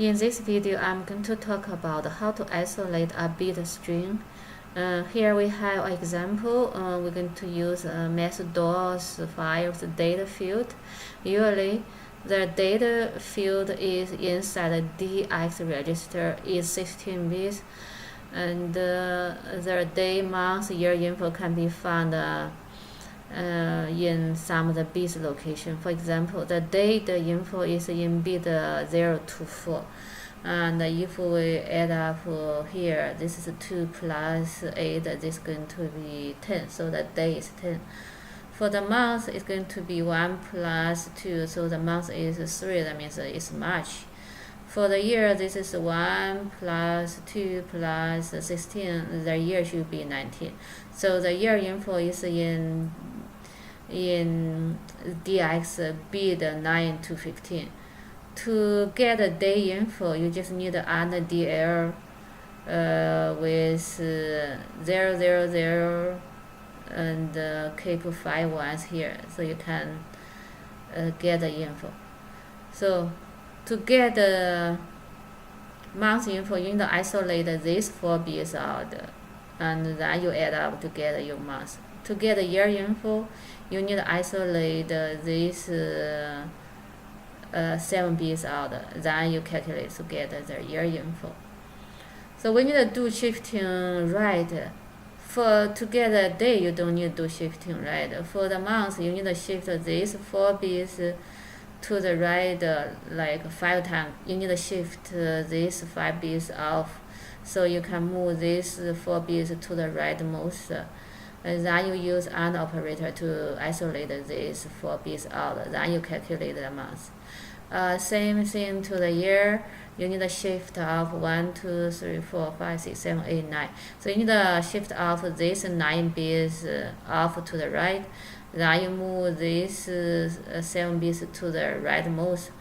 In this video, I'm going to talk about how to isolate a bit string. Here we have an example. We're going to use math.dos files data field. Usually, the data field is inside the DX register is 16 bits, and the day, month, year info can be found in some of the bits location. For example, the date info is in bit 0 to 4. And if we add up here, this is 2 plus 8, this is going to be 10, so the day is 10. For the month, it's going to be 1 plus 2, so the month is 3, that means it's March. For the year, this is 1 plus 2 plus 16, the year should be 19. So the year info is in DX bit 9 to 15. To get the day info, you just need to add DL with 000 and keep 5 ones here, so you can get the info. So to get the month info, you need to isolate these 4 bits out, and then you add up to get your month. To get the year info, you need to isolate these 7 bits out, then you calculate to get the year info. So we need to do shifting right. To get the day, you don't need to do shifting right. For the month, you need to shift these 4 bits to the right like 5 times. You need to shift these 5 bits off, so you can move these 4 bits to the rightmost. And then you use AND operator to isolate these 4 bits out. Then you calculate the month. Same thing to the year. You need to shift off 1, 2, 3, 4, 5, 6, 7, 8, 9. So you need to shift off these 9 bits off to the right. Then you move these 7 bits to the rightmost.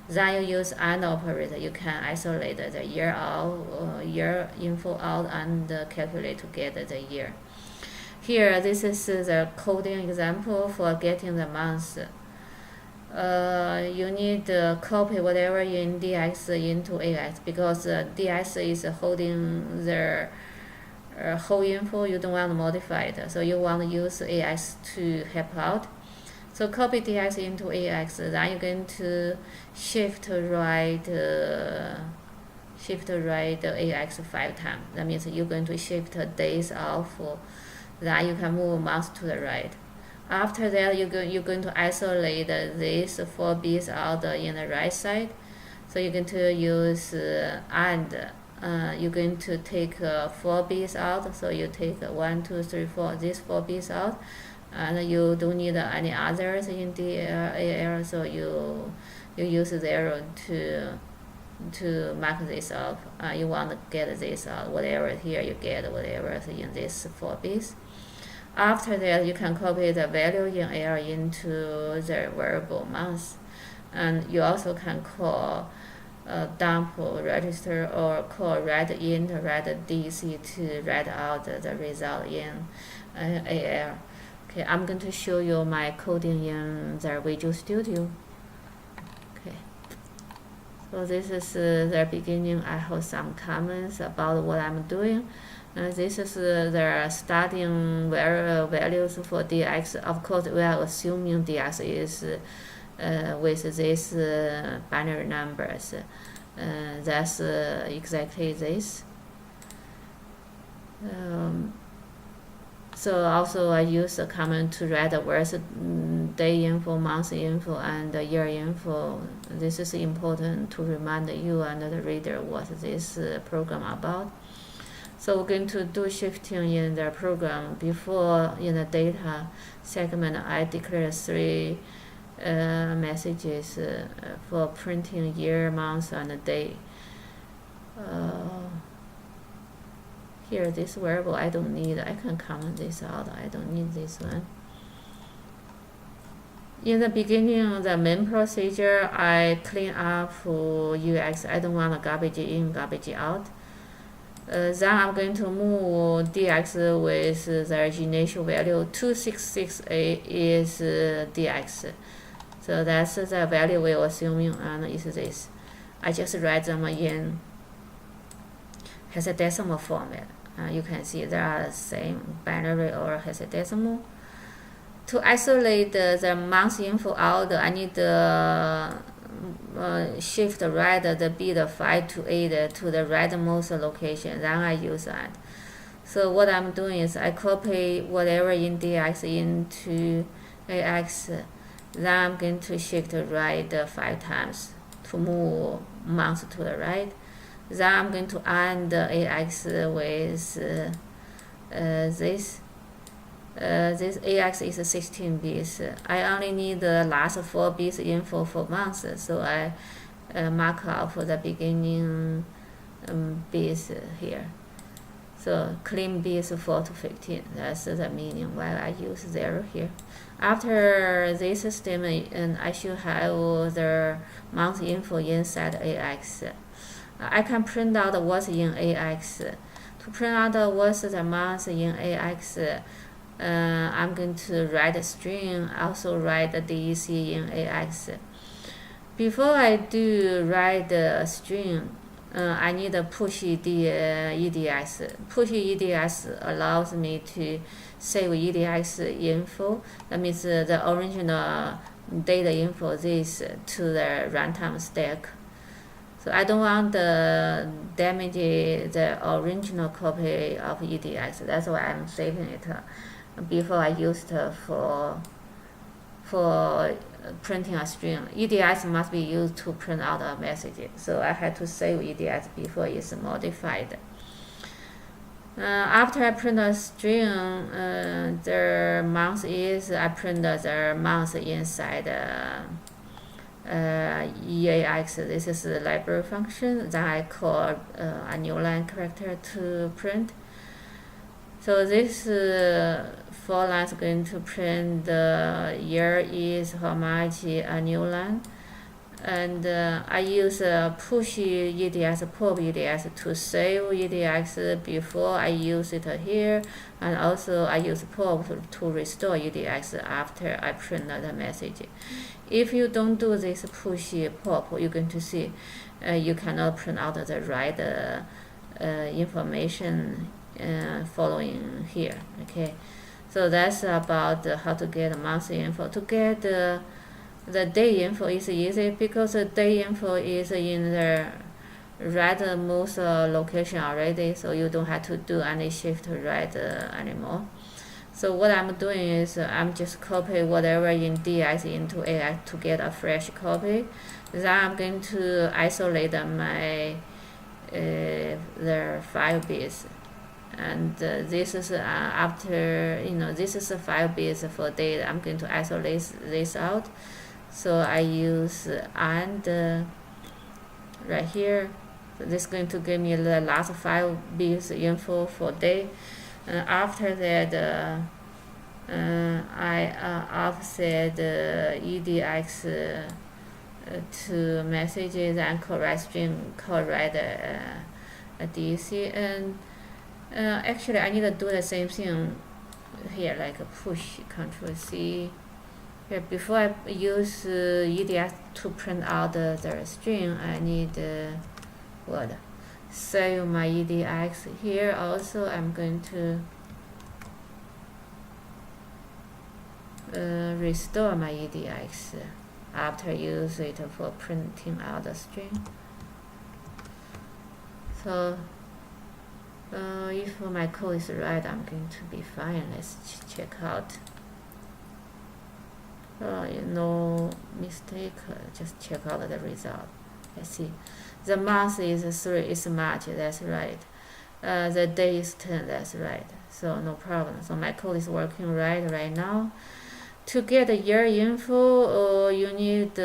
Then you use AND operator. You can isolate the year out, year info out, and calculate to get the year. Here, this is the coding example for getting the month. You need to copy whatever in DX into AX, because DX is holding the whole info. You don't want to modify it, so you want to use AX to help out. So copy DX into AX, then you're going to shift right AX 5 times. That means you're going to shift days off. Then you can move months to the right. After that, you're going to isolate these 4 bits out in the right side. So you're going to use AND. You're going to take 4 bits out. So you take 1, 2, 3, 4, these 4 bits out. And you don't need any others in the AL, so you use 0 to mark this up. You want to get this out, whatever here you get, whatever in this 4 bits. After that, you can copy the value in AL into the variable month, and you also can call dump register or call write int, write DC to write out the result in AL. Okay, I'm going to show you my coding in the Visual Studio. Okay, so this is the beginning. I have some comments about what I'm doing. This is the starting values for DX. Of course, we are assuming DX is with these binary numbers. That's exactly this. So also I use a command to write the words day info, month info, and year info. This is important to remind you and the reader what this program about. So we're going to do shifting in the program. Before, in the data segment, I declare 3 messages for printing year, month, and day. Here, this variable I don't need. I can comment this out. I don't need this one. In the beginning, the main procedure, I clean up UX. I don't want garbage in, garbage out. Then I'm going to move DX with the initial value 2668 is DX. So that's the value we're assuming, and it's this. I just write them in hexadecimal format. You can see they are the same, binary or hexadecimal. To isolate the month info out, I need the shift right the bit 5 to 8 to the rightmost location, then I use that. So what I'm doing is I copy whatever index into AX, then I'm going to shift right 5 times to move month to the right. Then I'm going to add AX with this. This AX is 16 bits. I only need the last 4 bits info for months, so I mark off the beginning bits here. So clean bits 4 to 15. That's the meaning why I use 0 here. After this statement, I should have the month info inside AX. I can print out what's in AX. To print out what's the month in AX, I'm going to write a string, also write the DEC in AX. Before I do write the string, I need a push EDX. Push EDX allows me to save EDX info. That means the original data info this to the runtime stack. So I don't want to damage the original copy of EDX. That's why I'm saving it before I used it for printing a string. EDX must be used to print out a message. So I had to save EDX before it's modified. After I print a string, the month is, I print the month inside EAX. This is the library function. Then I call a new line character to print. So this 4 lines going to print the year is how much a new line. And I use push EDX, pop EDX to save EDX before I use it here, and also I use pop to restore EDX after I print the message. If you don't do this push pop, you're going to see you cannot print out the right information following here. Okay, so that's about how to get monthly info. To get the day info is easy because the day info is in the rightmost location already, so you don't have to do any shift right anymore. So what I'm doing is I'm just copy whatever in DX into AX to get a fresh copy. Then I'm going to isolate my the 5 bits. And this is after, this is 5 bits for data. I'm going to isolate this out. So I use AND right here. So this is going to give me the last 5 bits info for day. After that, I offset EDX to messages and correct string, correct DEC. And actually, I need to do the same thing here, like a push, Control C. Here, before I use EDX to print out the string, I need what? Save my EDX. Here also, I'm going to restore my EDX after I use it for printing out the string. So if my code is right, I'm going to be fine. Let's check out. No mistake. Just check out the result. Let's see. The month is 3. It's March. That's right. The day is 10. That's right. So no problem. So my code is working right now. To get the year info, you need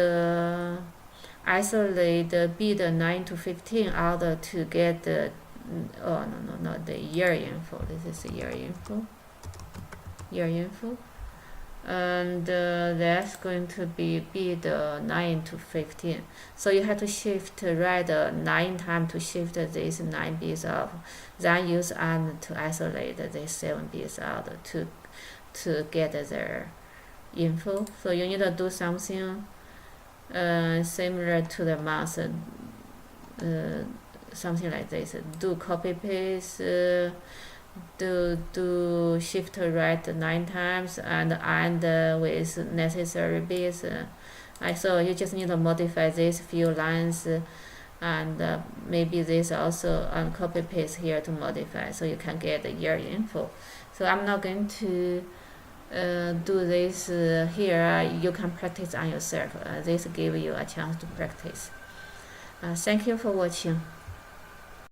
isolate the bit 9 to 15 out to get the the year info. This is the year info. And that's going to be bit 9 to 15. So you have to shift right 9 times to shift these 9 bits out. Then use AND to isolate these 7 bits out to get their info. So you need to do something similar to the month. something like this. Do copy paste, do shift right 9 times and end with necessary bits. So you just need to modify these few lines and maybe this also copy paste here to modify so you can get the year info. So I'm not going to do this here. You can practice on yourself. This give you a chance to practice. Thank you for watching.